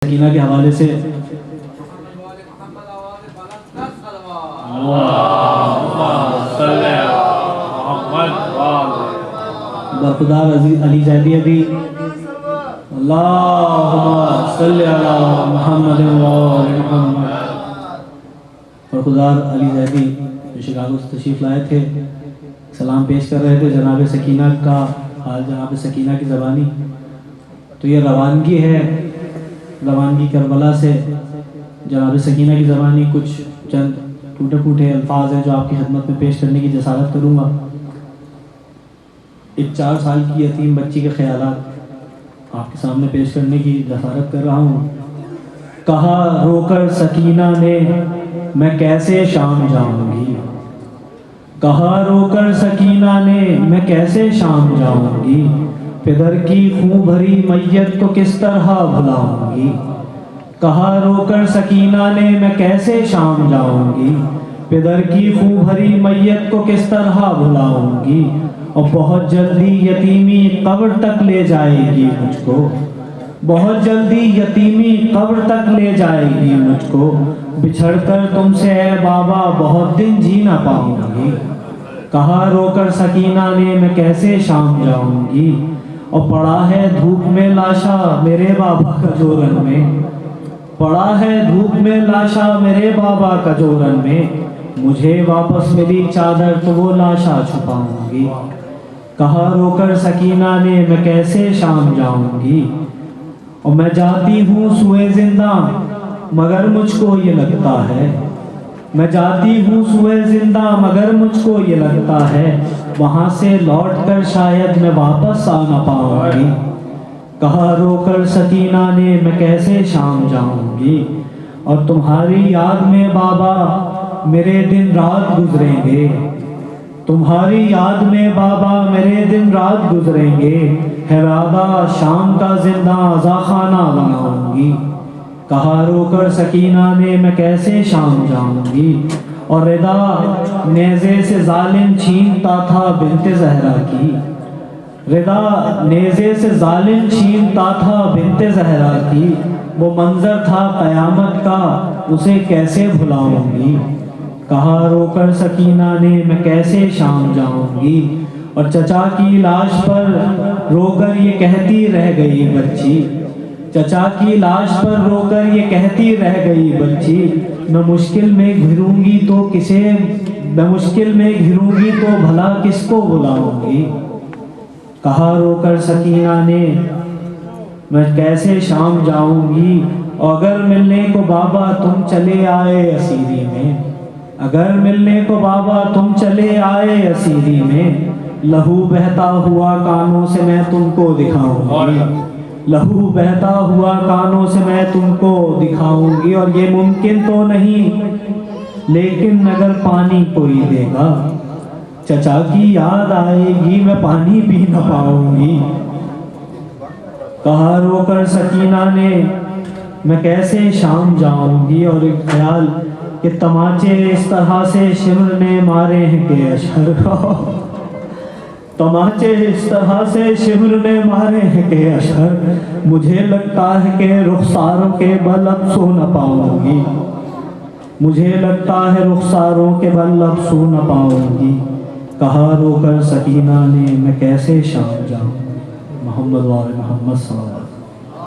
सकीना के हवाले से बरखुदार अली जैदी भी बरखुदार अली जैदी जो शिकागो से तशरीफ़ लाए थे, सलाम पेश कर रहे थे जनाब सकीना का हाल, जनाब सकीना की ज़बानी। तो ये रवानगी है, रवानगी करबला से जनाब सकीना की ज़बानी। कुछ चंद टूटे फूटे अल्फाज हैं जो आपकी खिदमत में पेश करने की जसारत करूँगा। एक 4 साल की यतीम बच्ची के ख़यालात आपके सामने पेश करने की जसारत कर रहा हूँ। कहा रोकर सकीना ने मैं कैसे शाम जाऊँगी, कहा रोकर सकीना ने मैं कैसे शाम जाऊँगी, पिदर की खून भरी मैयत को किस तरह भुलाऊँगी। कहा रोकर सकीना ने मैं कैसे शाम जाऊँगी, पिदर की खून भरी मैयत को किस तरह भुलाऊँगी। और बहुत जल्दी यतीमी कब्र तक ले जाएगी मुझको, बहुत जल्दी यतीमी कब्र तक ले जाएगी मुझको। बिछड़कर तुमसे ऐ बाबा बहुत दिन जी ना पाऊंगी। कहा रोकर सकीना ने मैं कैसे शाम जाऊंगी। और पड़ा है धूप में लाशा मेरे बाबा का जोरन में, पड़ा है धूप में लाशा मेरे बाबा का जोरन में। मुझे वापस मिली चादर तो वो लाशा छुपाऊंगी। कहा रोकर सकीना ने मैं कैसे शाम जाऊंगी। और मैं जाती हूँ सुए जिंदा मगर मुझको ये लगता है, मैं जाती हूँ सुए जिंदा मगर मुझको ये लगता है वहाँ से लौटकर शायद मैं वापस आ ना पाऊंगी। कहा रोकर सकीना ने मैं कैसे शाम जाऊंगी। और तुम्हारी याद में बाबा मेरे दिन रात गुजरेंगे, तुम्हारी याद में बाबा मेरे दिन रात गुजरेंगे। है वादा शाम का जिंदा आज़ा खाना बनाऊंगी। कहा रोकर सकीना ने मैं कैसे शाम जाऊंगी। और रिदा नेज़े से जालिम छीनता था बिन्ते ज़हरा की, रिदा नेज़े से जालिम छीनता था बिन्ते ज़हरा की। वो मंजर था क़यामत का उसे कैसे भुलाऊंगी। कहा रोकर सकीना ने मैं कैसे शाम जाऊंगी। और चचा की लाश पर रोकर ये कहती रह गई बच्ची, चचा की लाश पर रोकर ये कहती रह गई बच्ची। मैं मुश्किल में घिरूंगी तो किसे, मैं मुश्किल में घिरूंगी तो भला किसको बुलाऊंगी। कहा रोकर सकीना ने मैं कैसे शाम जाऊंगी। अगर मिलने को बाबा तुम चले आए असीरी में, अगर मिलने को बाबा तुम चले आए असीरी में। लहू बहता हुआ कानों से मैं तुमको दिखाऊंगी, लहू बहता हुआ कानों से मैं तुमको दिखाऊंगी। और ये मुमकिन तो नहीं लेकिन अगर पानी कोई देगा, चचा की याद आएगी मैं पानी पी न पाऊंगी। कहा रोकर सकीना ने मैं कैसे शाम जाऊंगी। और एक ख्याल कि तमाचे इस तरह से शिमर ने मारे हैं कि अशर, तमाचे इस तरह से शिमर ने मारे हैं कि अशर। मुझे लगता है कि रुखसारों के बल अब सो न पाऊंगी, मुझे लगता है रुखसारों के बल अब सो न पाऊंगी। कहा रोकर सकीना ने मैं कैसे शाम जाऊंगी। मोहम्मद वाले मोहम्मद सल्लल्लाहु अलैहि वसल्लम।